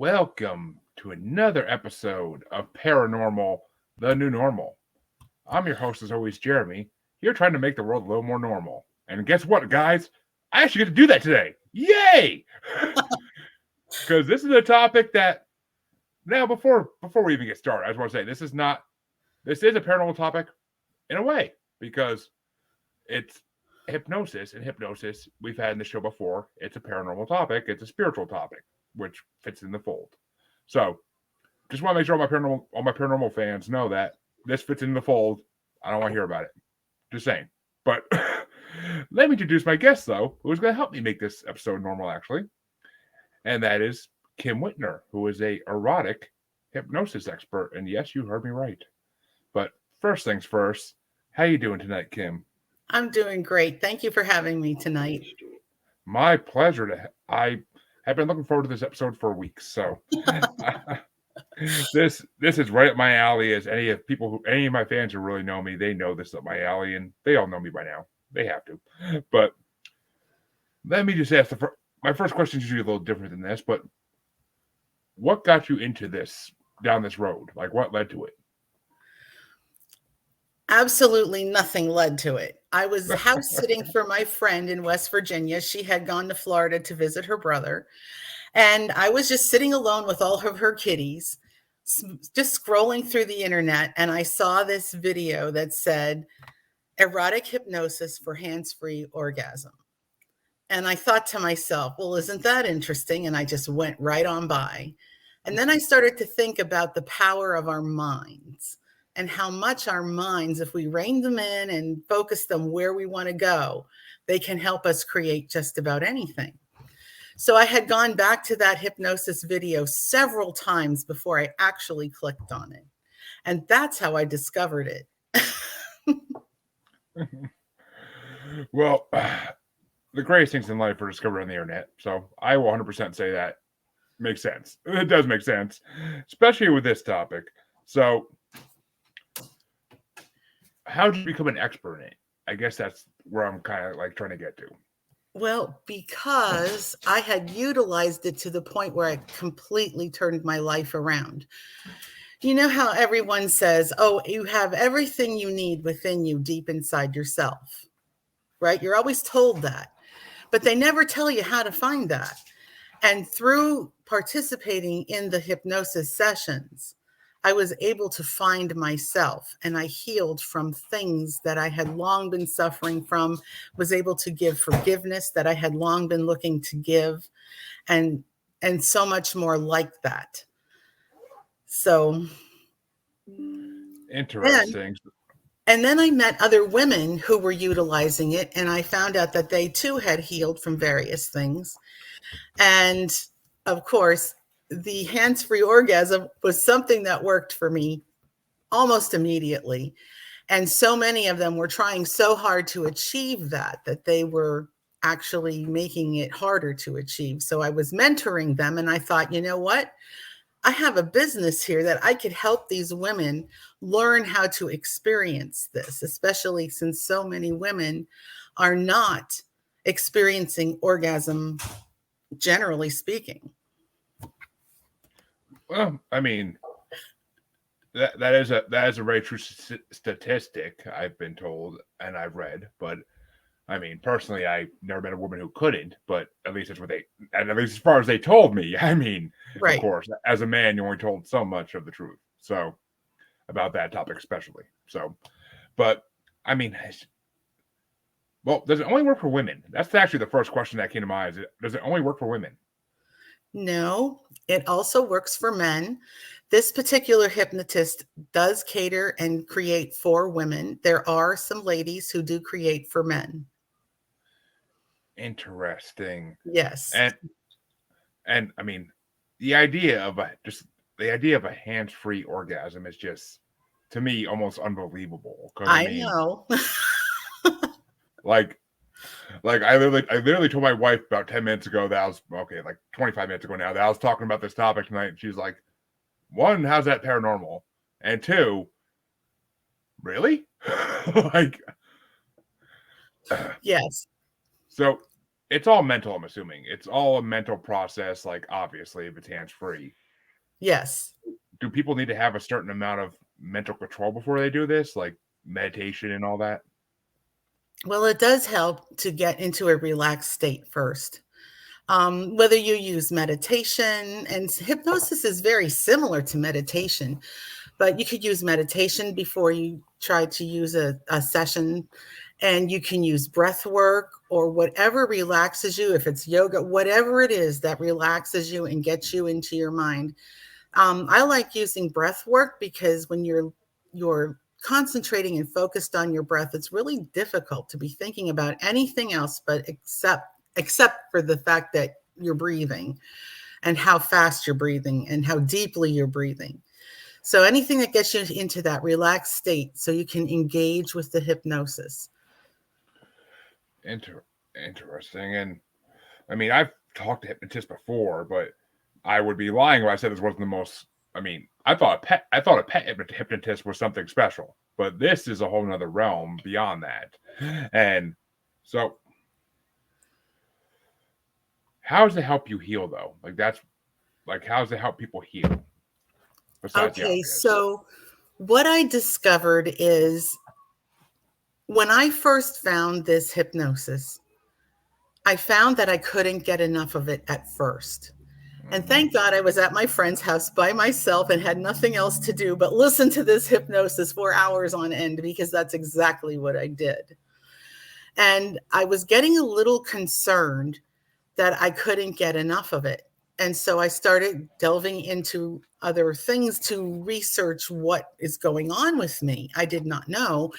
welcome to another episode of Paranormal, the New Normal. I'm your host, as always, Jeremy, here trying to make the world a little more normal. And guess what, guys? I actually get to do that today. Yay! Because this is a topic that, now, before we even get started, I just want to say this is a paranormal topic in a way, because it's hypnosis, and hypnosis we've had in the show before. It's a paranormal topic. It's a spiritual topic, which fits in the fold. So, just want to make sure all my paranormal fans know that this fits in the fold. I don't want to hear about it. Just saying. But let me introduce my guest, though, who is going to help me make this episode normal, actually. And that is Kim Witner, who is a erotic hypnosis expert. And yes, you heard me right. But first things first, how you doing tonight, Kim? I'm doing great. Thank you for having me tonight. My pleasure. I have been looking forward to this episode for weeks. So this is right up my alley. As any of my fans who really know me, they know this is up my alley, and they all know me by now. They have to. But let me just ask my first question is usually a little different than this, but what got you into this, down this road? Like, what led to it? Absolutely nothing led to it. I was house sitting for my friend in West Virginia. She had gone to Florida to visit her brother. And I was just sitting alone with all of her kitties, just scrolling through the internet. And I saw this video that said, erotic hypnosis for hands-free orgasm. And I thought to myself, well, isn't that interesting? And I just went right on by. And then I started to think about the power of our minds and how much our minds, if we rein them in and focus them where we want to go, they can help us create just about anything. So I had gone back to that hypnosis video several times before I actually clicked on it. And that's how I discovered it. Well, the greatest things in life are discovered on the internet. So I will 100% say that makes sense. It does make sense, especially with this topic. So how did you become an expert in it? I guess that's where I'm kind of like trying to get to. Well, because I had utilized it to the point where I completely turned my life around. You know how everyone says, oh, you have everything you need within you deep inside yourself, right? You're always told that, but they never tell you how to find that. And through participating in the hypnosis sessions, I was able to find myself, and I healed from things that I had long been suffering from, was able to give forgiveness that I had long been looking to give, and so much more like that. So interesting. And then I met other women who were utilizing it, and I found out that they too had healed from various things. And of course, the hands-free orgasm was something that worked for me almost immediately. And so many of them were trying so hard to achieve that they were actually making it harder to achieve. So I was mentoring them, and I thought, you know what? I have a business here that I could help these women learn how to experience this, especially since so many women are not experiencing orgasm, generally speaking. Well, I mean, that is a very true statistic, I've been told and I've read. But I mean, personally, I never met a woman who couldn't. But at least that's at least as far as they told me. I mean, right. Of course, as a man, you're only told so much of the truth. So about that topic, especially. So, but I mean, well, does it only work for women? That's actually the first question that came to mind. Does it only work for women? No, it also works for men. This particular hypnotist does cater and create for women. There are some ladies who do create for men. Interesting. Yes. And I mean, the idea of a hands-free orgasm is just, to me, almost unbelievable. I know. Like I literally told my wife about 10 minutes ago that I was, okay, like 25 minutes ago now, that I was talking about this topic tonight. And she's like, one, how's that paranormal? And two, really? Like, yes. So it's all mental, I'm assuming. It's all a mental process, like obviously if it's hands-free. Yes. Do people need to have a certain amount of mental control before they do this, like meditation and all that? Well, it does help to get into a relaxed state first. Whether you use meditation, and hypnosis is very similar to meditation, but you could use meditation before you try to use a session, and you can use breath work or whatever relaxes you. If it's yoga, whatever it is that relaxes you and gets you into your mind. I like using breath work because when you're concentrating and focused on your breath, it's really difficult to be thinking about anything else but except for the fact that you're breathing and how fast you're breathing and how deeply you're breathing. So anything that gets you into that relaxed state so you can engage with the hypnosis. Interesting. And I mean, I've talked to hypnotists before, but I would be lying if I said this wasn't the most. I mean, I thought a pet hypnotist was something special, but this is a whole nother realm beyond that. And so, how does it help you heal though? Like that's like how does it help people heal besides the Okay, obvious? so what I discovered is when I first found this hypnosis, I found that I couldn't get enough of it at first. And Mm-hmm. thank God I was at my friend's house by myself and had nothing else to do but listen to this hypnosis for hours on end, because that's exactly what I did. And I was getting a little concerned that I couldn't get enough of it. And so I started delving into other things to research what is going on with me. I did not know.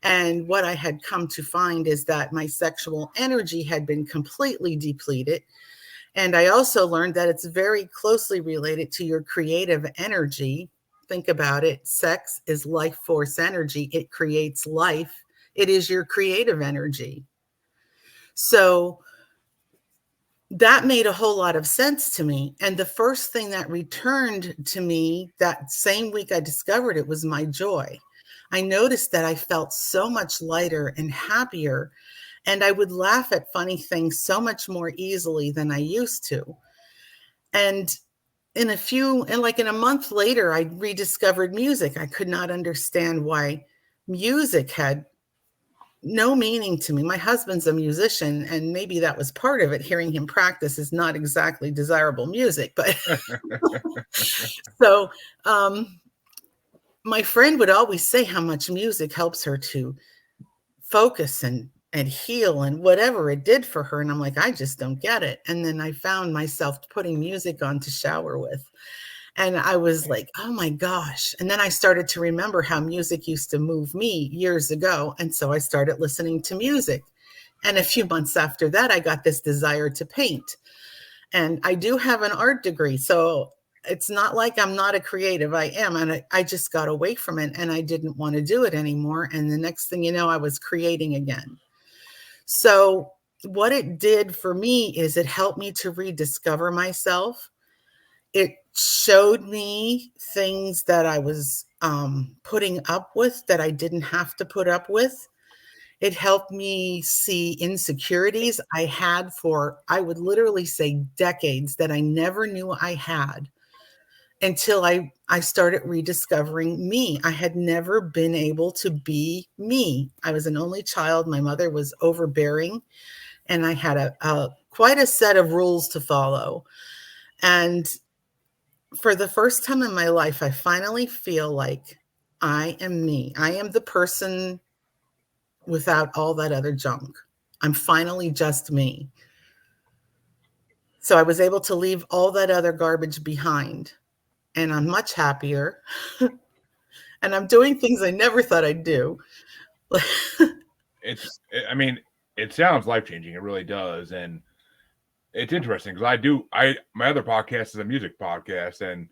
And what I had come to find is that my sexual energy had been completely depleted. And I also learned that it's very closely related to your creative energy. Think about it. Sex is life force energy, it creates life, it is your creative energy. So that made a whole lot of sense to me. And the first thing that returned to me that same week I discovered it was my joy. I noticed that I felt so much lighter and happier, and I would laugh at funny things so much more easily than I used to. And in a month later, I rediscovered music. I could not understand why music had no meaning to me. My husband's a musician, and maybe that was part of it. Hearing him practice is not exactly desirable music, but so my friend would always say how much music helps her to focus and heal and whatever it did for her. And I'm like, I just don't get it. And then I found myself putting music on to shower with. And I was like, oh my gosh. And then I started to remember how music used to move me years ago. And so I started listening to music. And a few months after that, I got this desire to paint. And I do have an art degree. So it's not like I'm not a creative. I am. And I just got away from it and I didn't want to do it anymore. And the next thing you know, I was creating again. So what it did for me is it helped me to rediscover myself. It showed me things that I was putting up with that I didn't have to put up with. It helped me see insecurities I had for, I would literally say, decades that I never knew I had until I started rediscovering me. I had never been able to be me. I was an only child. My mother was overbearing, and I had a quite a set of rules to follow. And for the first time in my life, I finally feel like I am me. I am the person without all that other junk. I'm finally just me. So I was able to leave all that other garbage behind, and I'm much happier. And I'm doing things I never thought I'd do. I mean, it sounds life changing. It really does, and it's interesting because I do. My other podcast is a music podcast, and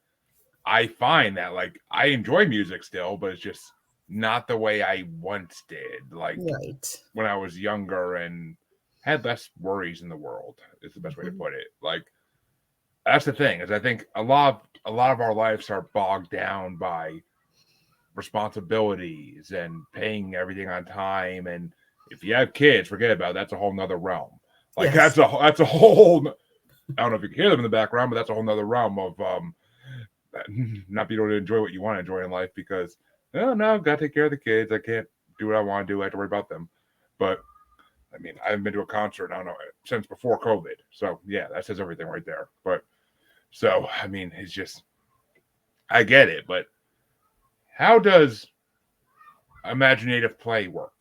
I find that like I enjoy music still, but it's just not the way I once did. Like Right. when I was younger and had less worries in the world. Is the best way to Mhm. put it. Like that's the thing is I think a lot of our lives are bogged down by responsibilities and paying everything on time. And if you have kids, forget about it. That's a whole nother realm. Like Yes. that's a whole. I don't know if you can hear them in the background, but that's a whole nother realm of not being able to enjoy what you want to enjoy in life because oh no, I've got to take care of the kids. I can't do what I want to do. I have to worry about them. But I mean, I haven't been to a concert, I don't know, since before COVID. So yeah, that says everything right there. But so I mean, it's just I get it, but how does imaginative play work?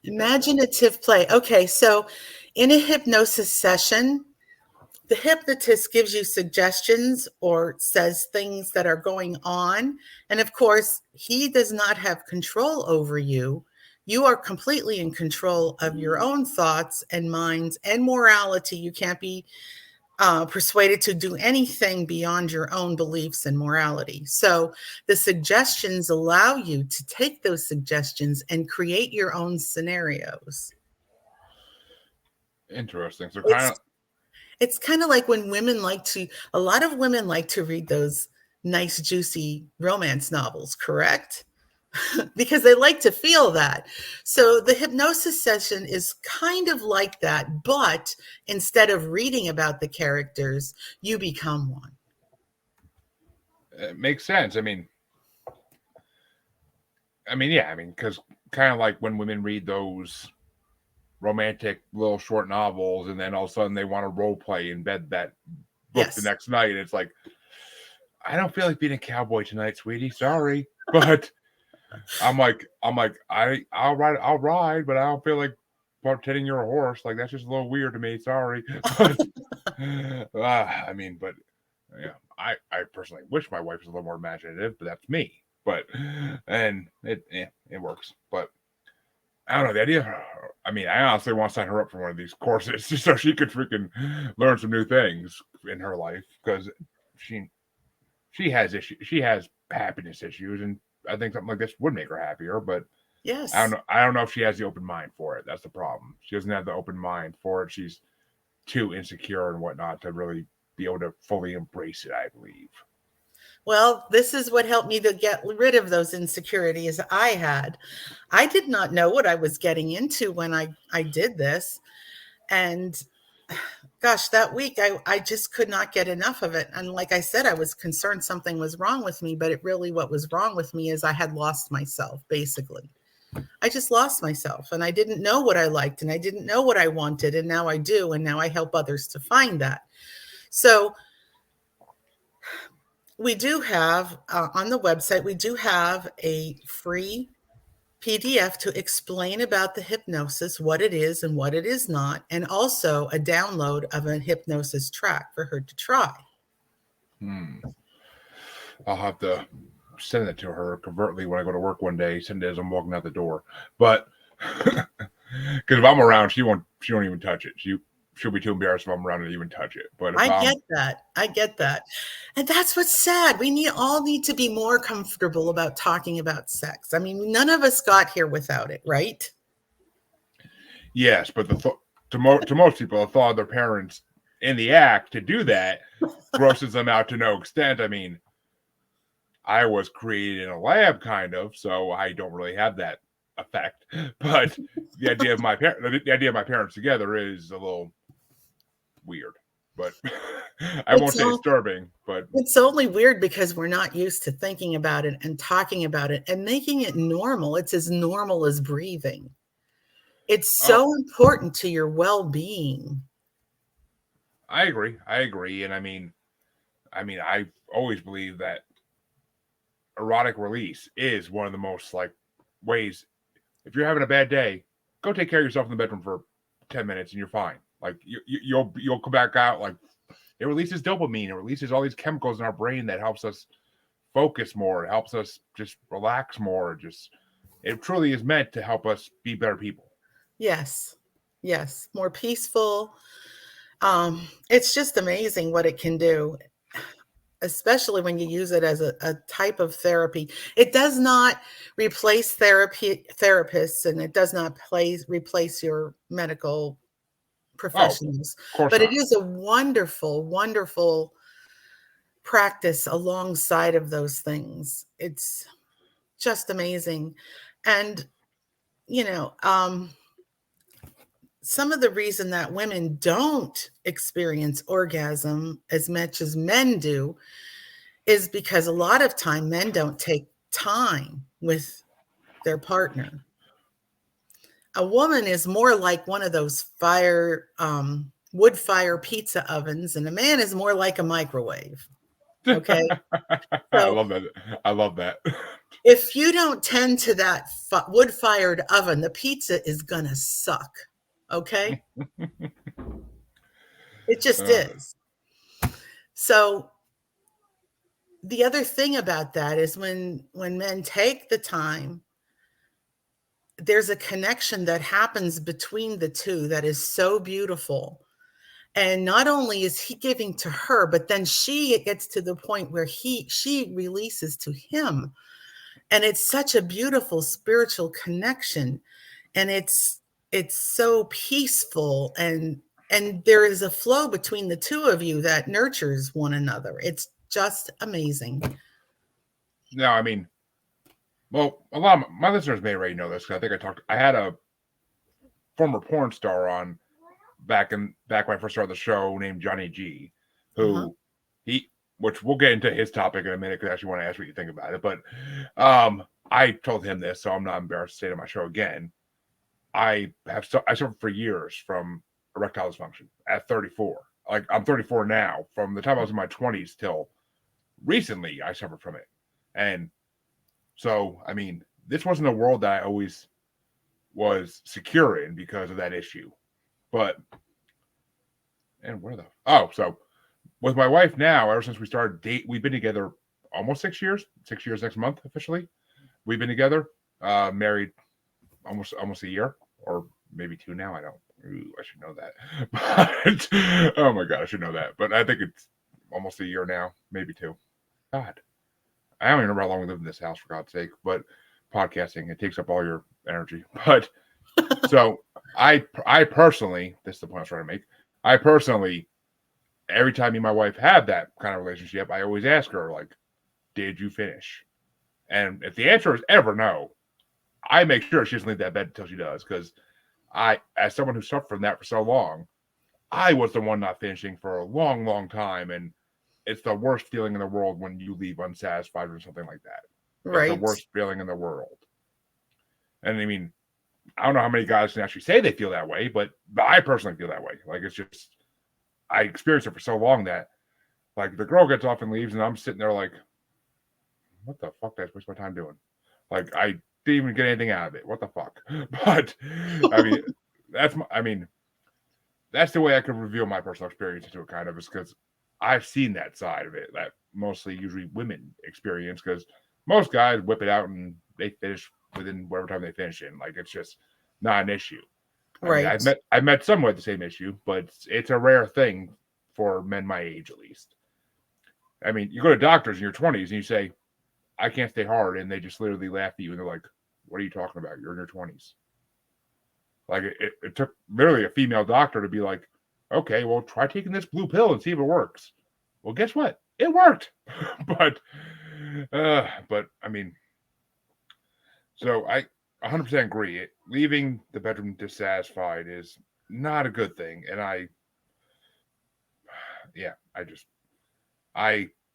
Imaginative play. Okay, so in a hypnosis session, the hypnotist gives you suggestions or says things that are going on. And of course, he does not have control over you. You are completely in control of your own thoughts and minds and morality. You can't be persuaded to do anything beyond your own beliefs and morality. So the suggestions allow you to take those suggestions and create your own scenarios. Interesting. So kind It's of it's kind of like when a lot of women like to read those nice, juicy romance novels, correct? Because they like to feel that. So the hypnosis session is kind of like that, but instead of reading about the characters, you become one. it makes sense. Yeah, because kind of like when women read those romantic little short novels and then all of a sudden they want to role play in bed that book the Yes. next night. It's like, I don't feel like being a cowboy tonight, sweetie. Sorry. But I'll ride, but I don't feel like pretending you're a horse. Like that's just a little weird to me. Sorry. But but yeah, I personally wish my wife was a little more imaginative, but that's me. But and it works. But I don't know the idea. I honestly want to sign her up for one of these courses just so she could freaking learn some new things in her life because she she has issues. She has happiness issues, and I think something like this would make her happier. But I don't Yes. know. I don't know if she has the open mind for it. That's the problem. She doesn't have the open mind for it. She's too insecure and whatnot to really be able to fully embrace it, I believe. Well, this is what helped me to get rid of those insecurities I had. I did not know what I was getting into when I did this. And gosh, that week I just could not get enough of it. And like I said, I was concerned something was wrong with me, but what was wrong with me is I had lost myself, basically. I just lost myself and I didn't know what I liked and I didn't know what I wanted. And now I do. And now I help others to find that. So we do have on the website, we do have a free PDF to explain about the hypnosis, what it is and what it is not, and also a download of a hypnosis track for her to try. I'll have to send it to her covertly when I go to work one day. Send it as I'm walking out the door. But because if I'm around, she won't even touch it. She'll be too embarrassed if I'm around to even touch it. But if I get that. I get that. And that's what's sad. We all need to be more comfortable about talking about sex. I mean, none of us got here without it, right? yes, but to most people, the thought of their parents in the act to do that grosses them out to no extent. I was created in a lab, kind of, so I don't really have that effect. But the idea of my parents together is a little weird. But I won't It's say all disturbing. But It's only weird because we're not used to thinking about it and talking about it and making it normal. It's as normal as breathing. It's oh, so important to your well-being. I agree, and I always believe that erotic release is one of the most like ways. If you're having a bad day, go take care of yourself in the bedroom for 10 minutes, and you're fine. Like you'll come back out like it releases dopamine. It releases all these chemicals in our brain that helps us focus more. It helps us just relax more. It truly is meant to help us be better people. Yes. Yes, more peaceful. It's just amazing what it can do, especially when you use it as a type of therapy. It does not replace therapists, and it does not replace your medical Oh, of professionals, course but it not. is a wonderful, wonderful practice alongside of those things. It's just amazing. And, you know, some of the reason that women don't experience orgasm as much as men do is because a lot of time men don't take time with their partner. A woman is more like one of those wood fire pizza ovens, and a man is more like a microwave. Okay. I So love that. I love that. if you don't tend to that wood fired oven, the pizza is going to suck. Okay. It just is. So the other thing about that is when men take the time, there's a connection that happens between the two that is so beautiful. And not only is he giving to her, but then she gets to the point where she releases to him. And it's such a beautiful spiritual connection. And it's so peaceful, and there is a flow between the two of you that nurtures one another. It's just amazing. No, I mean, well, a lot of my listeners may already know this because I think I had a former porn star on back when I first started the show named Johnny G, who which we'll get into his topic in a minute because I actually want to ask what you think about it. But I told him this, so I'm not embarrassed to say it on my show again. I suffered for years from erectile dysfunction at 34. Like, I'm 34 now. From the time I was in my 20s till recently, I suffered from it. And so, I mean, this wasn't a world that I always was secure in because of that issue. But, and so with my wife now, ever since we started we've been together almost 6 years, 6 years next month officially. We've been together, married almost a year, or maybe 2 now. I should know that. But, oh my God, I should know that. But I think it's almost a year now, maybe 2. God, I don't even remember how long we lived in this house, for God's sake. But podcasting, it takes up all your energy. But so I personally, this is the point I was trying to make. I personally, every time me and my wife have that kind of relationship, I always ask her, like, did you finish? And if the answer is ever no, I make sure she doesn't leave that bed until she does. Because as someone who suffered from that for so long, I was the one not finishing for a long, long time. And it's the worst feeling in the world when you leave unsatisfied or something like that. Right. It's the worst feeling in the world. And I mean, I don't know how many guys can actually say they feel that way, but I personally feel that way. Like, it's just, I experienced it for so long that, like, the girl gets off and leaves, and I'm sitting there like, what the fuck did I waste my time doing? Like, I didn't even get anything out of it. What the fuck? But I mean, that's the way I could reveal my personal experience into it, kind of, is because I've seen that side of it that mostly usually women experience, because most guys whip it out and they finish within whatever time they finish in. Like, it's just not an issue. Right. I mean, I've met some with the same issue, but it's a rare thing for men my age, at least. I mean, you go to doctors in your 20s and you say, I can't stay hard, and they just literally laugh at you and they're like, what are you talking about? You're in your 20s. Like, it took literally a female doctor to be like, okay, well, try taking this blue pill and see if it works. Well, guess what? It worked. But I mean, so I 100% agree. Leaving the bedroom dissatisfied is not a good thing. And I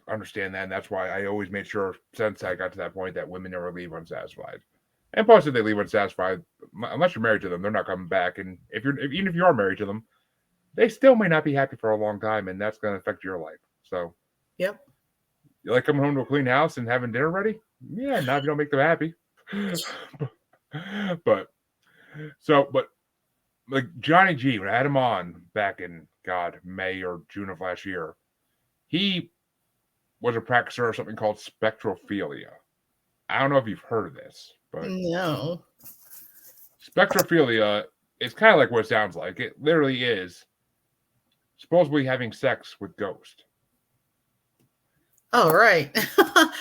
understand that. And that's why I always made sure, since I got to that point, that women never leave unsatisfied. And plus, if they leave unsatisfied, unless you're married to them, they're not coming back. And even if you are married to them, they still may not be happy for a long time, and that's going to affect your life. So, yep. You like coming home to a clean house and having dinner ready? Yeah, not if you don't make them happy. but like Johnny G, when I had him on back in May or June of last year, he was a practicer of something called spectrophilia. I don't know if you've heard of this, but no. Spectrophilia is kind of like what it sounds like. It literally is supposedly having sex with ghosts. Oh, right.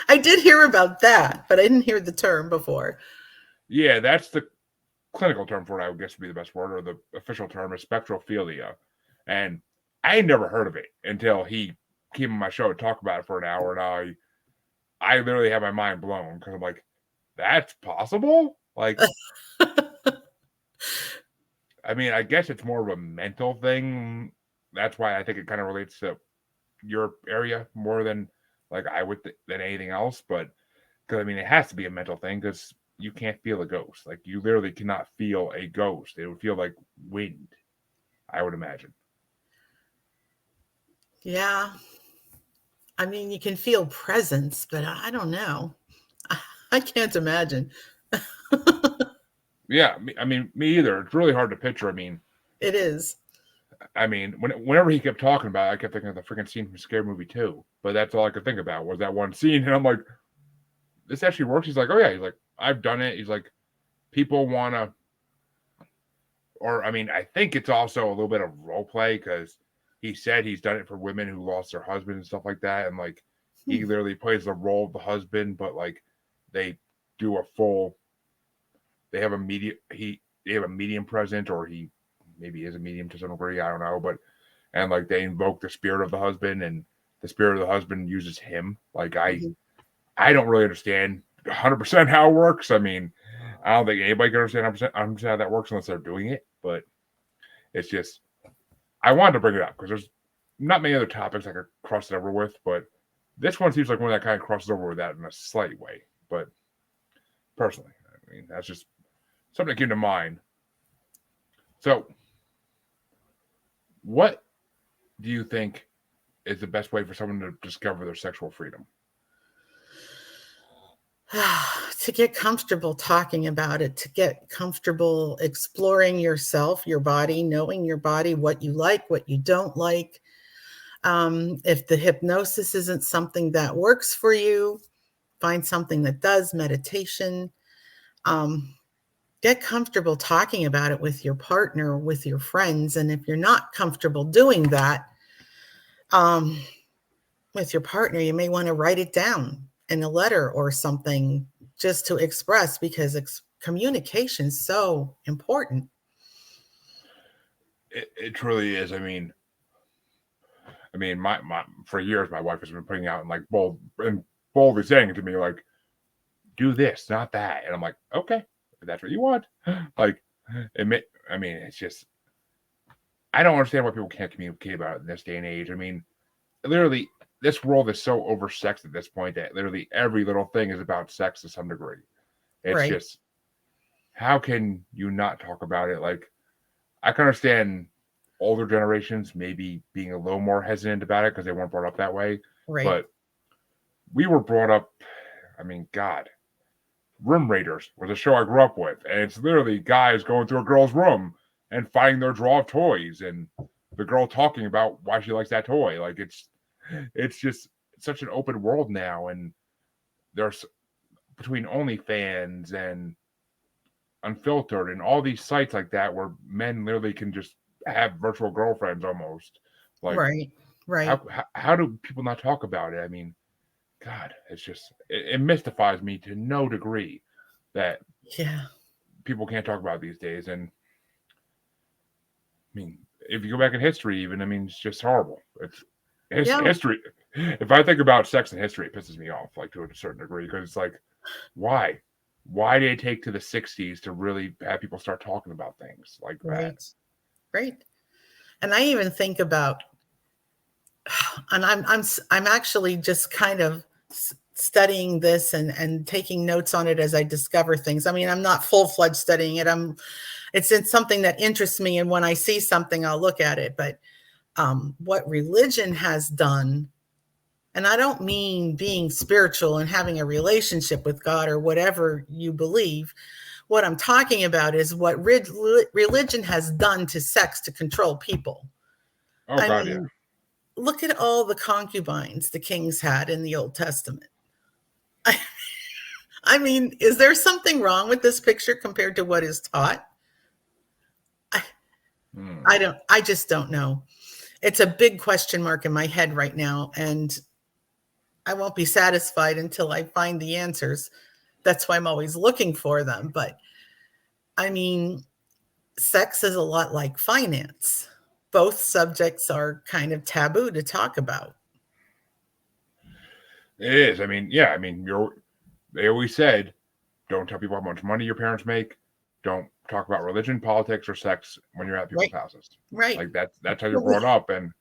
I did hear about that, but I didn't hear the term before. Yeah, that's the clinical term for it, I would guess would be the best word, or the official term is spectrophilia. And I had never heard of it until he came on my show to talk about it for an hour, and I literally had my mind blown, because I'm like, that's possible? Like, I mean, I guess it's more of a mental thing. That's why I think it kind of relates to your area more than like I would than anything else. But because I mean, it has to be a mental thing because you can't feel a ghost. Like you literally cannot feel a ghost. It would feel like wind. I would imagine. Yeah. I mean, you can feel presence, but I don't know. I can't imagine. Yeah, I mean, me either. It's really hard to picture. It is. I mean, whenever he kept talking about it, I kept thinking of the freaking scene from Scary Movie 2. But that's all I could think about was that one scene. And I'm like, this actually works. He's like, oh, yeah. He's like, I've done it. He's like, people want to, or I mean, I think it's also a little bit of role play because he said he's done it for women who lost their husband and stuff like that. And like, he Hmm. literally plays the role of the husband, but like, they do a full, they have a they have a medium present, or he maybe is a medium to some degree. I don't know. But, and like, they invoke the spirit of the husband, and the spirit of the husband uses him. Like, Mhm. I don't really understand 100% how it works. I mean, I don't think anybody can understand 100% how that works unless they're doing it. But it's just, I wanted to bring it up because there's not many other topics I could cross it over with, but this one seems like one that kind of crosses over with that in a slight way. But personally, I mean, that's just something that came to mind. So, what do you think is the best way for someone to discover their sexual freedom? To get comfortable talking about it, to get comfortable exploring yourself, your body, knowing your body, what you like, what you don't like. If the hypnosis isn't something that works for you, find something that does, meditation. Um, get comfortable talking about it with your partner, with your friends. And if you're not comfortable doing that um, with your partner, you may want to write it down in a letter or something just to express because communication is so important. It truly is. I mean, my for years, my wife has been putting out and like boldly saying to me like, "Do this, not that," and I'm like, "Okay, if that's what you want." Like, it may, I mean, it's just I don't understand why people can't communicate about it in this day and age. I mean, literally, this world is so oversexed at this point that literally every little thing is about sex to some degree. It's Right. just how can you not talk about it? Like, I can understand older generations maybe being a little more hesitant about it because they weren't brought up that way, Right. but we were brought up. I mean, God, Room Raiders was a show I grew up with, and it's literally guys going through a girl's room and finding their drawer of toys, and the girl talking about why she likes that toy. Like it's just such an open world now, and there's between OnlyFans and Unfiltered and all these sites like that where men literally can just have virtual girlfriends almost. Like Right. Right. how do people not talk about it? I mean, God, it's just it mystifies me to no degree that Yeah. people can't talk about these days. And I mean, if you go back in history, even I mean, it's just horrible. It's Yeah. history. If I think about sex and history, it pisses me off, like to a certain degree, because it's like, why? Why did it take to the '60s to really have people start talking about things like that? Right. Right. And I even think about, and I'm actually just kind of studying this and taking notes on it as I discover things. I mean, I'm not full-fledged studying it. It's something that interests me, and when I see something, I'll look at it. But what religion has done, and I don't mean being spiritual and having a relationship with God or whatever you believe. What I'm talking about is what religion has done to sex to control people. Oh I God, yeah. mean, look at all the concubines the kings had in the Old Testament. I, I mean, is there something wrong with this picture compared to what is taught? I, Hmm. I just don't know. It's a big question mark in my head right now, and I won't be satisfied until I find the answers. That's why I'm always looking for them. But I mean, sex is a lot like finance. Both subjects are kind of taboo to talk about. It is. I mean, yeah. They always said, don't tell people how much money your parents make. Don't talk about religion, politics, or sex when you're at people's Right. houses. Right. Like that's how you're brought up. And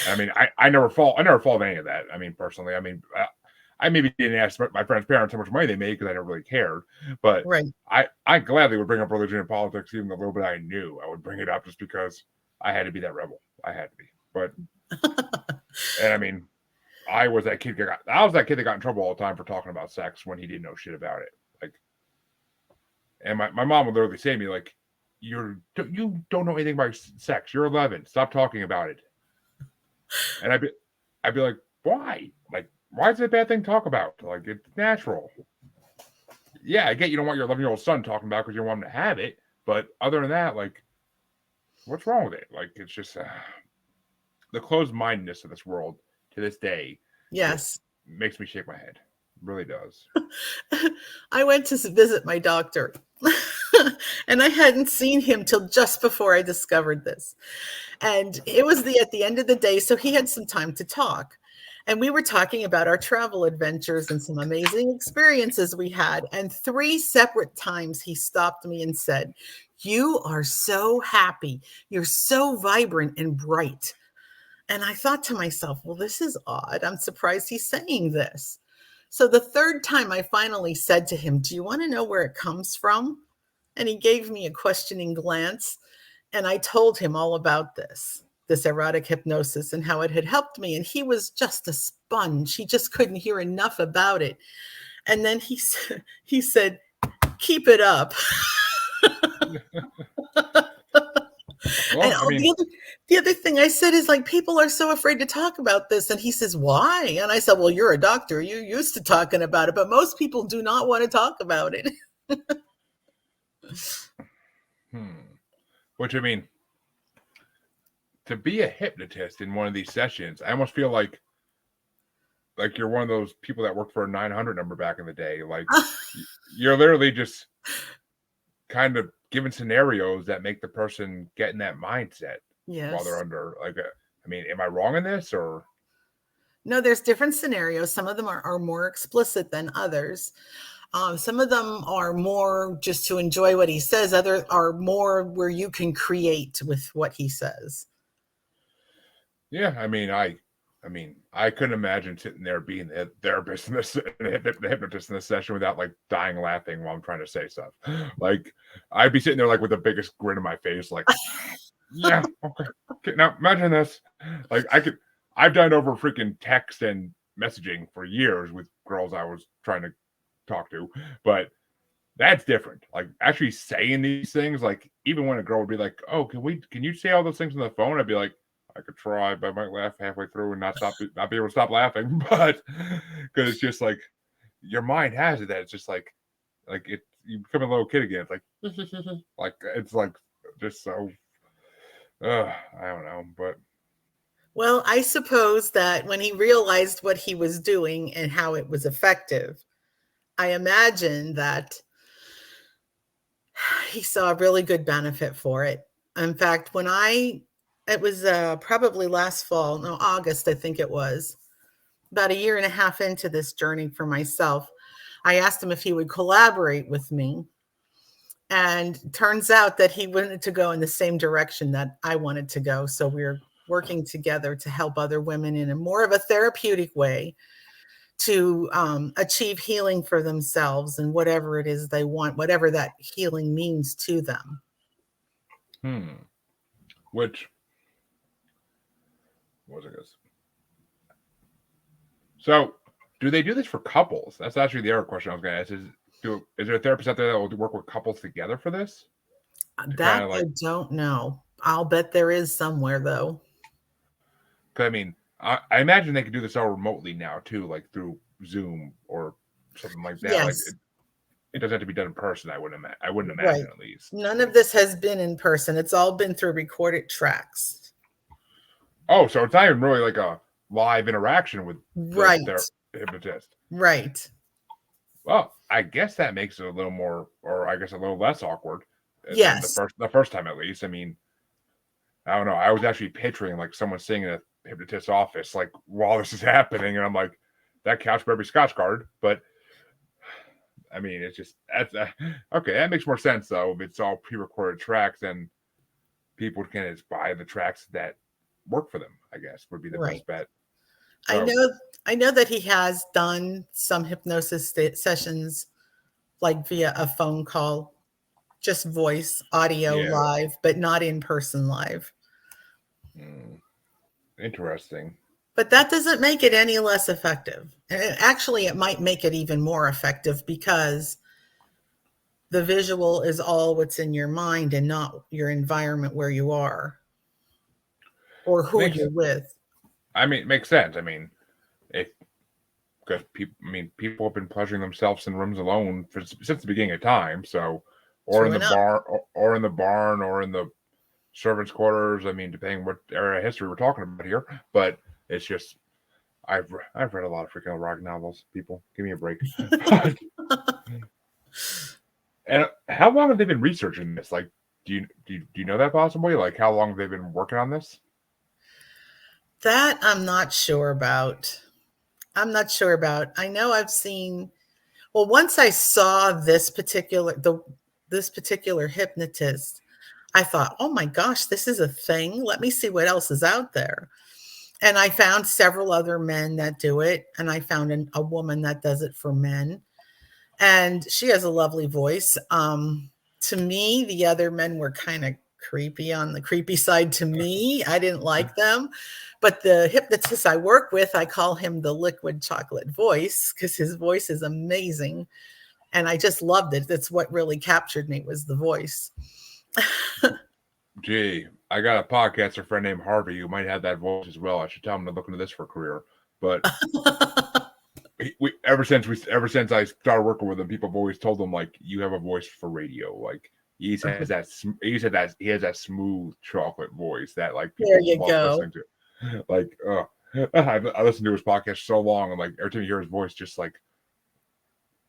I mean, I never fall into any of that. I mean, personally, I mean, I maybe didn't ask my friends' parents how much money they made because I never really cared. But Right. I gladly would bring up religion and politics, even the little bit I knew. I would bring it up just because I had to be that rebel. I had to be. But and I mean, I was that kid that got in trouble all the time for talking about sex when he didn't know shit about it. Like, and my mom would literally say to me, like, you don't know anything about sex. You're 11. Stop talking about it. And I'd be like, why? Like, why is it a bad thing to talk about? Like, it's natural. Yeah, I get you don't want your 11-year-old son talking about because you want him to have it. But other than that, like, what's wrong with it? Like, it's just the closed-mindedness of this world to this day. Yes. Makes me shake my head. It really does. I went to visit my doctor and I hadn't seen him till just before I discovered this. And it was at the end of the day, so he had some time to talk. And we were talking about our travel adventures and some amazing experiences we had. And 3 separate times he stopped me and said, "You are so happy. You're so vibrant and bright." And I thought to myself, well, this is odd. I'm surprised he's saying this. So the 3rd time I finally said to him, "Do you want to know where it comes from?" And he gave me a questioning glance. And I told him all about this erotic hypnosis and how it had helped me. And he was just a sponge. He just couldn't hear enough about it. And then he said, "Keep it up." Well, And I mean, the other thing I said is, like, people are so afraid to talk about this. And he says, "Why?" And I said, "Well, you're a doctor. You're used to talking about it, but most people do not want to talk about it." which I mean, to be a hypnotist in one of these sessions, I almost feel like you're one of those people that worked for a 900 number back in the day. Like, you're literally just kind of given scenarios that make the person get in that mindset while they're Yes. under I mean, am I wrong in this or? No, there's different scenarios. Some of them are more explicit than others. Some of them are more just to enjoy what he says. Other are more where you can create with what he says. Yeah, I mean, I couldn't imagine sitting there being the therapist in this, the hypnotist in this session without like dying laughing while I'm trying to say stuff. Like, I'd be sitting there like with the biggest grin on my face, like, yeah, okay. Now imagine this. Like, I've done over freaking text and messaging for years with girls I was trying to talk to, but that's different. Like, actually saying these things, like, even when a girl would be like, "Oh, can you say all those things on the phone?" I'd be like, I could try, but I might laugh halfway through and not be able to stop laughing. But because it's just like your mind has it that it's just like you become a little kid again. It's like it's like just so I don't know, but Well, I suppose that when he realized what he was doing and how it was effective, I imagine that he saw a really good benefit for it. In fact, it was probably last fall, no, August, I think it was, about a year and a half into this journey for myself, I asked him if he would collaborate with me. And turns out that he wanted to go in the same direction that I wanted to go. So we're working together to help other women in a more of a therapeutic way to achieve healing for themselves and whatever it is they want, whatever that healing means to them. Which was it? So, do they do this for couples? That's actually the other question I was going to ask. Is there a therapist out there that will work with couples together for this? That I don't know. I'll bet there is somewhere though. Because I mean, I imagine they could do this all remotely now too, like through Zoom or something like that. Yes. Like it doesn't have to be done in person. I wouldn't imagine Right. at least. None of this has been in person. It's all been through recorded tracks. Oh, so it's not even really like a live interaction with the hypnotist. Right. Well, I guess that makes it a little more, or I guess a little less awkward. Yes. The first time at least. I mean, I don't know. I was actually picturing like someone sitting in a hypnotist's office, like while this is happening, and I'm like, that couch better be Scotch guard. But I mean, it's just that's okay. That makes more sense though. If it's all pre-recorded tracks, then people can just buy the tracks that work for them. I guess would be the Right. best bet. I So know I know that he has done some hypnosis sessions like via a phone call, just voice, audio yeah, live, but not in person live. interesting. But that doesn't make it any less effective. And actually, it might make it even more effective because the visual is all what's in your mind and not your environment where you are or who Makes you're with. I mean, it makes sense. I mean, if because people, I mean, people have been pleasuring themselves in rooms alone since the beginning of time. So, or in True the enough. bar, or in the barn, or in the servants' quarters. I mean, depending what era of history we're talking about here. But it's just I've read a lot of freaking erotic novels. People, give me a break. And how long have they been researching this? Like, do you know that possibly? Like, how long have they been working on this? That I'm not sure about. I'm not sure about. I know I've seen, well, once I saw this particular hypnotist, I thought, "Oh my gosh, this is a thing. Let me see what else is out there." And I found several other men that do it, and I found a woman that does it for men, and she has a lovely voice. To me, the other men were kind of creepy on the creepy side to me. I didn't like them. But the hypnotist I work with, I call him the liquid chocolate voice because his voice is amazing. And I just loved it. That's what really captured me was the voice. Gee, I got a podcaster friend named Harvey who might have that voice as well. I should tell him to look into this for a career. But ever since I started working with him, people have always told him like you have a voice for radio. Like he has that he has that smooth chocolate voice that like There people you love go. listening to. Like, I listened to his podcast so long, and like every time you hear his voice, just like,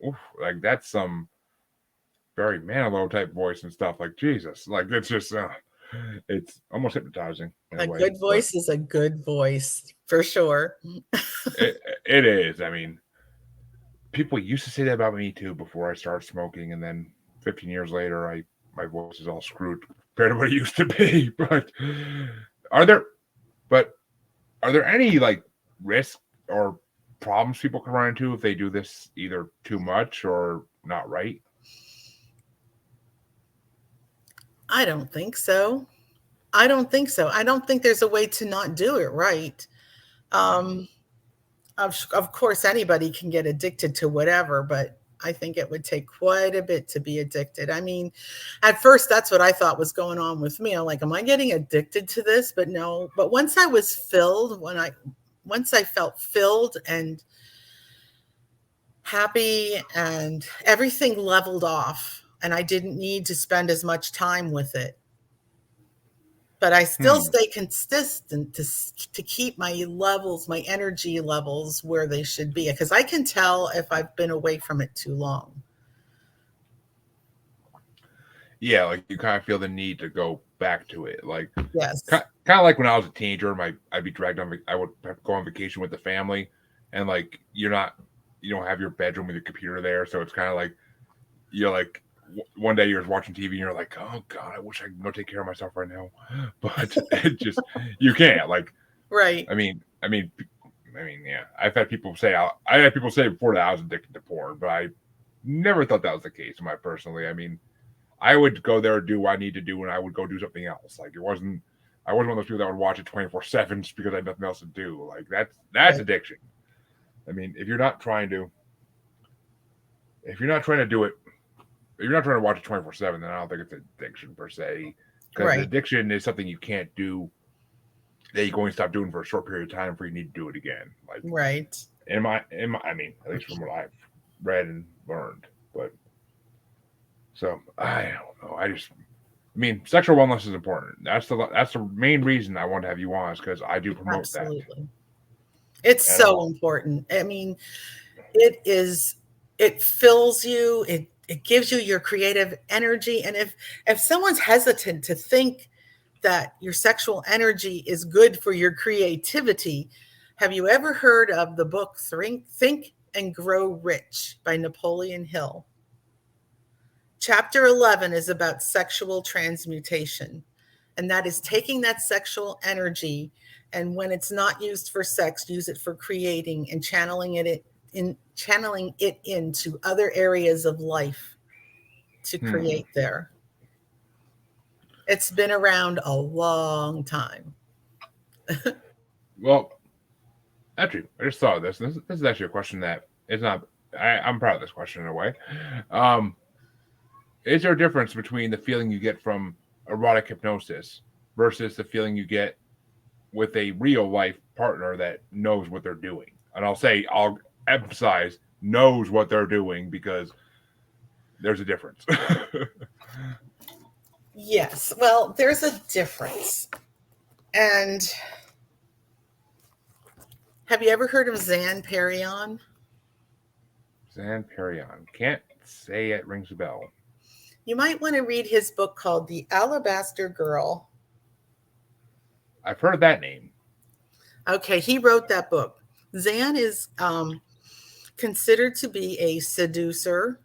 oof, like that's some Barry Manilow type voice and stuff. Like Jesus, like it's just it's almost hypnotizing in a A way. good But voice is a good voice for sure. it is. I mean, people used to say that about me too before I started smoking, and then 15 years later, I my voice is all screwed compared to what it used to be. Are there but are there any like risks or problems people can run into if they do this either too much or not right? I don't think so. I don't think so. I don't think there's a way to not do it right. Um, of course, anybody can get addicted to whatever, but I think it would take quite a bit to be addicted. I mean, at first, that's what I thought was going on with me. I'm like, am I getting addicted to this? But no. But once I was filled, once I felt filled and happy and everything leveled off, and I didn't need to spend as much time with it, but I still Hmm. stay consistent to keep my levels, my energy levels where they should be. Because I can tell if I've been away from it too long. Yeah, like you kind of feel the need to go back to it. Like Yes. kind of like when I was a teenager, I'd be dragged on. I would have to go on vacation with the family, and like you don't have your bedroom with your computer there, so it's kind of like you're like one day you're watching TV and you're like, oh god, I wish I could go take care of myself right now, but it just you can't. Like Right. I mean, I mean, yeah. I've had people say I had people say before that I was addicted to porn, but I never thought that was the case. My personally, I mean, I would go there do what I need to do, and I would go do something else. Like it wasn't. I wasn't one of those people that would watch it 24/7 just because I had nothing else to do. Like that's Right. addiction. I mean, if you're not trying to do it, if you're not trying to watch it 24/7, then I don't think it's addiction per se. Because Right. addiction is something you can't do that you're going to stop doing for a short period of time before you need to do it again. Like Right. I mean, at least from what I've read and learned. But so I don't know. I mean, sexual wellness is important. That's the main reason I want to have you on is because I do promote that. Absolutely. It's And so important. I mean, it is, it fills you, it gives you your creative energy. And if someone's hesitant to think that your sexual energy is good for your creativity, have you ever heard of the book Think and Grow Rich by Napoleon Hill? Chapter 11 is about sexual transmutation. And that is taking that sexual energy, and when it's not used for sex, use it for creating and channeling it into other areas of life to create there. It's been around a long time. Well, actually, I just thought of this. This is actually a question that is not. I'm proud of this question in a way. Is there a difference between the feeling you get from erotic hypnosis versus the feeling you get with a real life partner that knows what they're doing? And I'll emphasize knows what they're doing, because there's a difference. Yes, well, there's a difference. And have you ever heard of Zan Perion? Zan Perion. Can't say it rings a bell. You might want to read his book called The Alabaster Girl. I've heard of that name. Okay, he wrote that book. Zan is considered to be a seducer.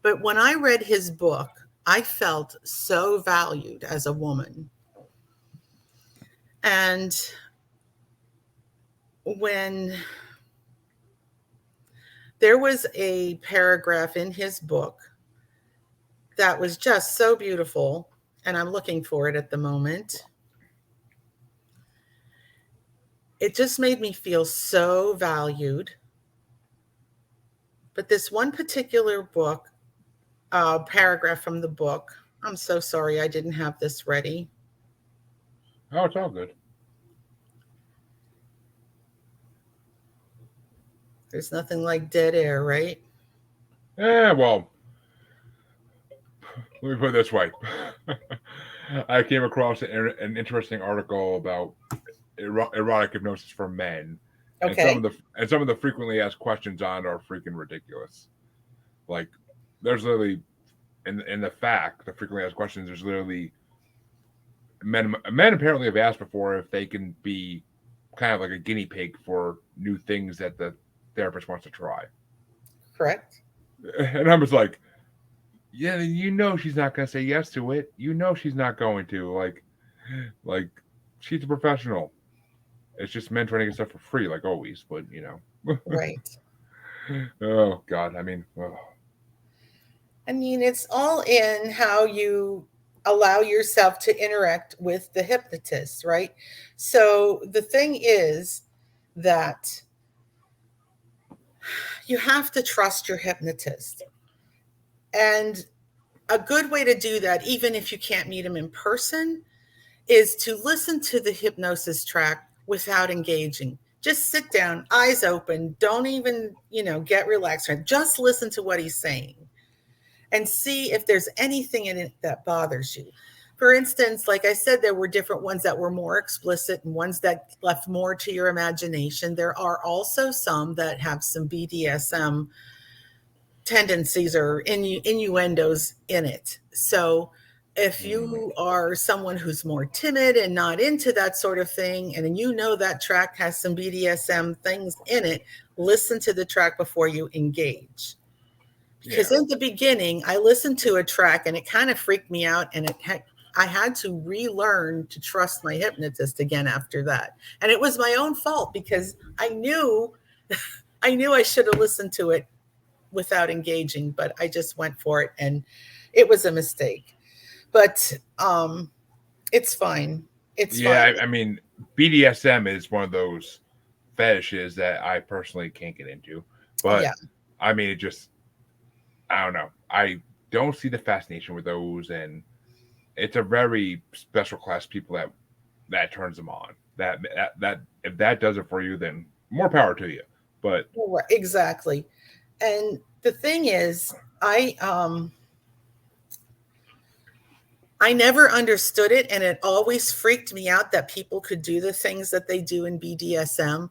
But when I read his book, I felt so valued as a woman. And when there was a paragraph in his book that was just so beautiful, and I'm looking for it at the moment. It just made me feel so valued. But this one particular book, paragraph from the book, I'm so sorry I didn't have this ready. Oh, it's all good. There's nothing like dead air, right? Yeah, well, let me put it this way. I came across an interesting article about erotic hypnosis for men. Okay. And some of the frequently asked questions on it are freaking ridiculous. Like, there's literally the frequently asked questions, there's literally men apparently have asked before if they can be kind of like a guinea pig for new things that the therapist wants to try. Correct. And I was like, yeah, she's not going to say yes to it. She's not going to. Like she's a professional. It's just men trying to get stuff for free, like always. But Right. Oh God, I mean, it's all in how you allow yourself to interact with the hypnotist, right? So the thing is that you have to trust your hypnotist. And a good way to do that, even if you can't meet him in person, is to listen to the hypnosis track without engaging. Just sit down, eyes open. Don't even, get relaxed. Just listen to what he's saying and see if there's anything in it that bothers you. For instance, like I said, there were different ones that were more explicit and ones that left more to your imagination. There are also some that have some BDSM tendencies or innuendos in it. So if you are someone who's more timid and not into that sort of thing, and that track has some BDSM things in it, listen to the track before you engage. Because in the beginning, I listened to a track and it kind of freaked me out, and I had to relearn to trust my hypnotist again after that. And it was my own fault, because I knew I should have listened to it without engaging, but I just went for it, and it was a mistake. But it's fine. It's fine. I mean, BDSM is one of those fetishes that I personally can't get into. But I mean, it just, I don't know. I don't see the fascination with those, and it's a very special class of people that turns them on. That if that does it for you, then more power to you. But exactly. And the thing is, I never understood it, and it always freaked me out that people could do the things that they do in BDSM.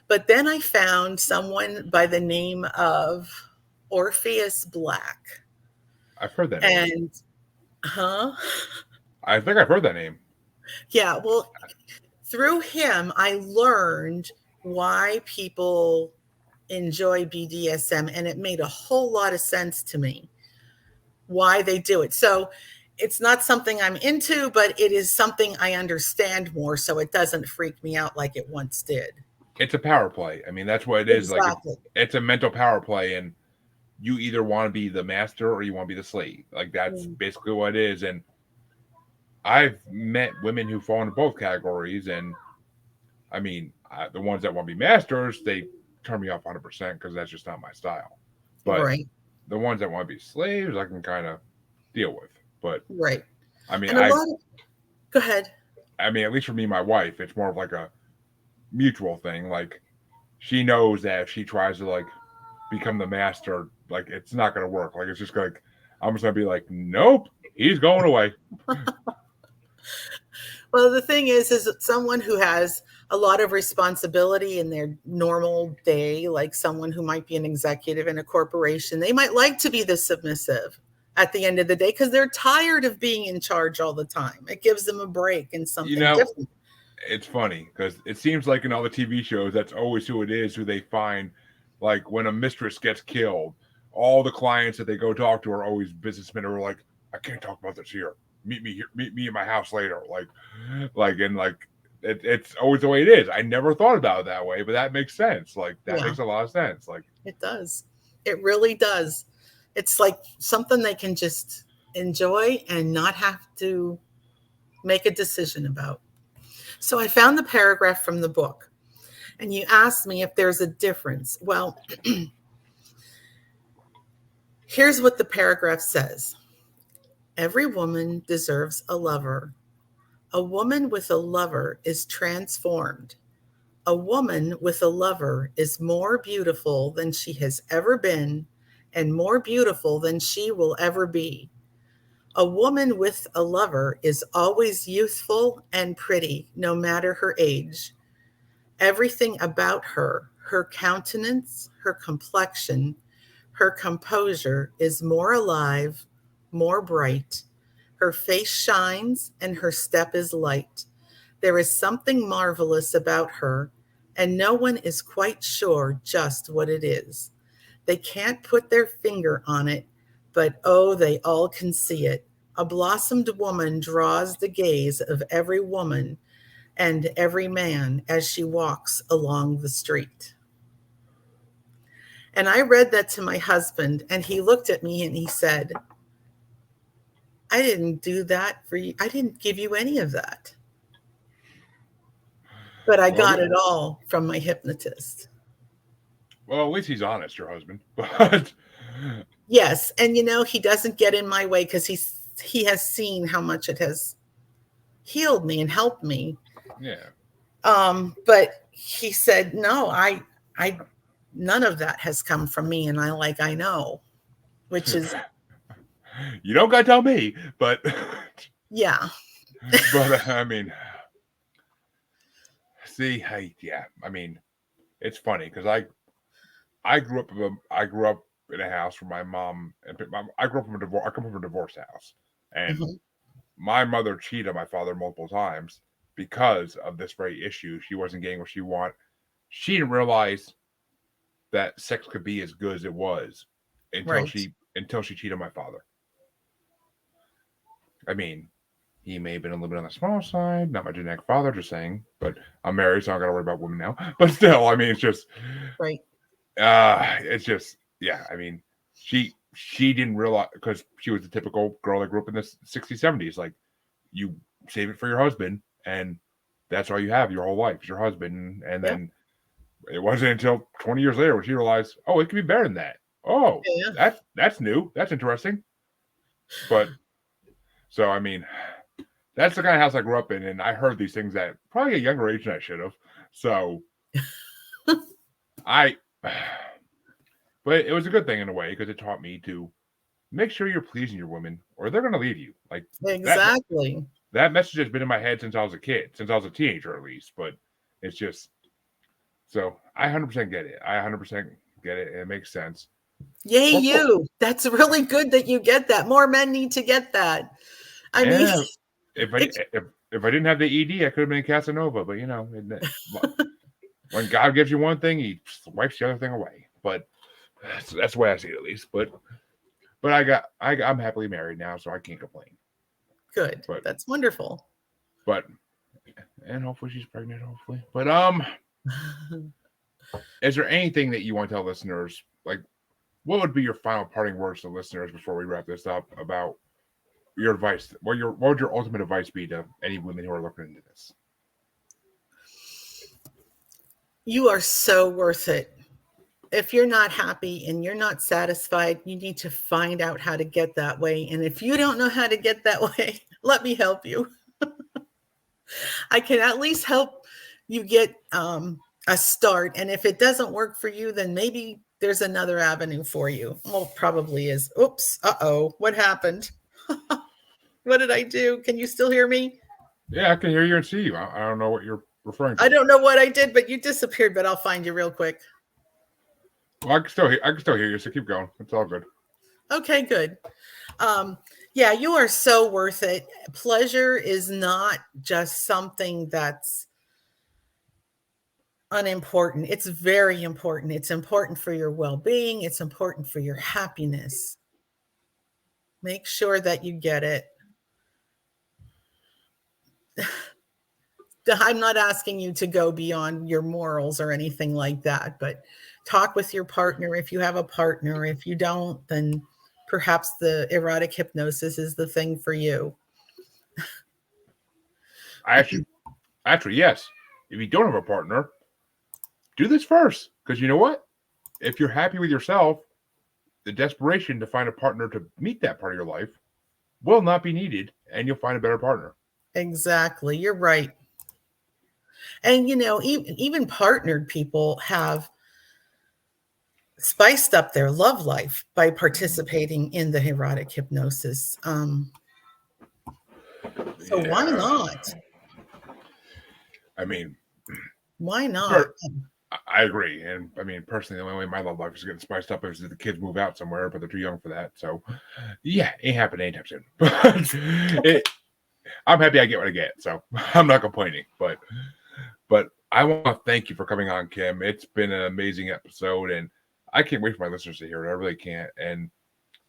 But then I found someone by the name of Orpheus Black. I've heard that name. And, I think I've heard that name. Yeah, well, through him, I learned why people enjoy BDSM, and it made a whole lot of sense to me. why they do it. So it's not something I'm into, but it is something I understand more, so it doesn't freak me out like it once did. It's a power play. I mean, that's what it is. Like Exactly. it's a mental power play, and you either want to be the master or you want to be the slave. Like that's Mm, basically what it is. And I've met women who fall into both categories, and I mean, the ones that want to be masters, they turn me off 100% because that's just not my style. But right, the ones that want to be slaves, I can kind of deal with. But right. I mean, And a lot of, go ahead. I mean, at least for me, my wife, it's more of like a mutual thing. Like she knows that if she tries to like become the master, like it's not gonna work. Like it's just like I'm just gonna be like, nope, he's going away. Well, the thing is that someone who has a lot of responsibility in their normal day, like someone who might be an executive in a corporation, they might like to be the submissive at the end of the day because they're tired of being in charge all the time. It gives them a break and You something know, different. it's funny because it seems like in all the TV shows, that's always who it is, who they find. Like when a mistress gets killed, all the clients that they go talk to are always businessmen who are like, I can't talk about this here. Meet me here. Meet me in my house later. It's always the way it is. I never thought about it that way, but that makes sense. Like that Yeah, makes a lot of sense. Like it does. It really does. It's like something they can just enjoy and not have to make a decision about. So I found the paragraph from the book, and you asked me if there's a difference. Well, here's what the paragraph says: every woman deserves a lover. A woman with a lover is transformed. A woman with a lover is more beautiful than she has ever been and more beautiful than she will ever be. A woman with a lover is always youthful and pretty, no matter her age. Everything about her, her countenance, her complexion, her composure is more alive, more bright. Her face shines and her step is light. There is something marvelous about her, and no one is quite sure just what it is. They can't put their finger on it, but oh, they all can see it. A blossomed woman draws the gaze of every woman and every man as she walks along the street. And I read that to my husband, and he looked at me and he said, I didn't do that for you. I didn't give you any of that. But I well, got it all from my hypnotist. at least he's honest, your husband. But Yes, and he doesn't get in my way because he has seen how much it has healed me and helped me. yeah, But he said, no, I none of that has come from me, and I know, which is you don't gotta tell me, but yeah, I mean, see, I mean, it's funny because I grew up in a house where my mom and I grew up from a divorce. I come from a divorce house, and mhm, my mother cheated on my father multiple times because of this very issue. She wasn't getting what she wanted. She didn't realize that sex could be as good as it was right, until she cheated on my father. I mean, he may have been a little bit on the small side, not my genetic father, just saying. But I'm married, so I don't got to worry about women now. But still, I mean, right, it's just, yeah. I mean, she didn't realize because she was the typical girl that grew up in the 60s, 70s. Like, you save it for your husband, and that's all you have your whole life is your husband. And yep, then it wasn't until 20 years later when she realized, oh, it could be better than that. Oh, yeah, that's new. That's interesting. But so, I mean, that's the kind of house I grew up in, and I heard these things at probably a younger age than I should have. So I, but it was a good thing in a way because it taught me to make sure you're pleasing your women, or they're going to leave you. Like that. exactly. That message has been in my head since I was a kid, since I was a teenager at least. But it's just so I 100% get it. I 100% get it. It makes sense. Yay, Well, cool. you! That's really good that you get that. More men need to get that. I mean, Yeah. If I it's if I didn't have the ED, I could have been Casanova. But when God gives you one thing, He wipes the other thing away. But that's the way I see it, at least. But But I'm happily married now, so I can't complain. Good. But that's wonderful. And hopefully she's pregnant, hopefully. But is there anything that you want to tell listeners? Like, what would be your final parting words to listeners before we wrap this up about your advice? What would your ultimate advice be to any women who are looking into this? You are so worth it. If you're not happy and you're not satisfied, you need to find out how to get that way. And if you don't know how to get that way, let me help you. I can at least help you get a start. And if it doesn't work for you, then maybe there's another avenue for you. Well, probably is. Oops. Uh-oh. What happened? What did I do? Can you still hear me? Yeah, I can hear you and see you. I don't know what you're referring to. I don't know what I did, but you disappeared, but I'll find you real quick. Well, I can still hear you, so keep going. It's all good. Okay, good. Yeah, you are so worth it. Pleasure is not just something that's unimportant. It's very important. It's important for your well-being. It's important for your happiness. Make sure that you get it. I'm not asking you to go beyond your morals or anything like that, but talk with your partner if you have a partner. If you don't, then perhaps the erotic hypnosis is the thing for you. Actually, yes. If you don't have a partner, do this first. Because you know what? If you're happy with yourself, the desperation to find a partner to meet that part of your life will not be needed, and you'll find a better partner. Exactly. You're right. And, even partnered people have spiced up their love life by participating in the erotic hypnosis. So why not? I mean, why not? I agree. And I mean, personally, the only way my love life is getting spiced up is if the kids move out somewhere, but they're too young for that. So yeah, it ain't happening anytime soon. I'm happy I get what I get. So I'm not complaining, but I want to thank you for coming on, Kim. It's been an amazing episode, and I can't wait for my listeners to hear it. I really can't. And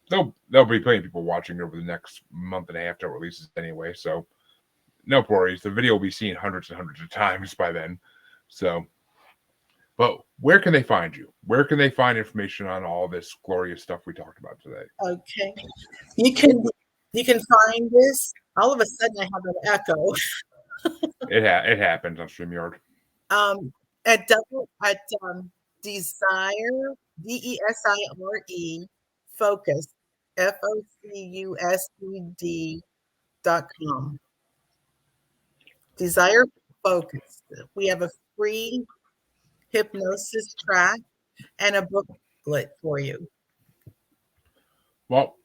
there'll be plenty of people watching over the next month and a half till it releases anyway. So no worries. The video will be seen hundreds and hundreds of times by then. So, but where can they find you? Where can they find information on all this glorious stuff we talked about today? Okay. You can find this. All of a sudden I have an echo. It happens on StreamYard. At Desire, DESIRE, Focus, FOCUSED.com. Desire Focus. We have a free hypnosis track and a booklet for you. Well,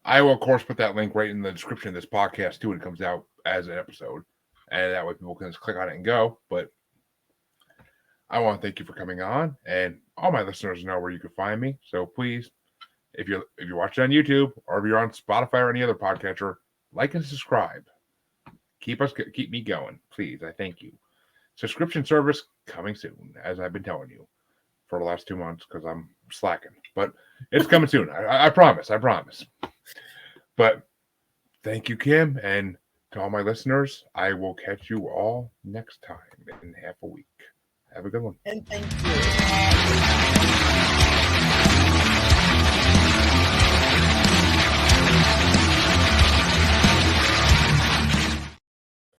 I will, of course, put that link right in the description of this podcast, too, when it comes out as an episode. And that way people can just click on it and go. But I want to thank you for coming on. And all my listeners know where you can find me. So please, if you're watching on YouTube or if you're on Spotify or any other podcatcher, like and subscribe. Keep me going, please. I thank you. Subscription service coming soon, as I've been telling you for the last 2 months because I'm slacking. But it's coming soon. I promise. I promise. But thank you, Kim. And to all my listeners, I will catch you all next time in half a week. Have a good one. And thank you.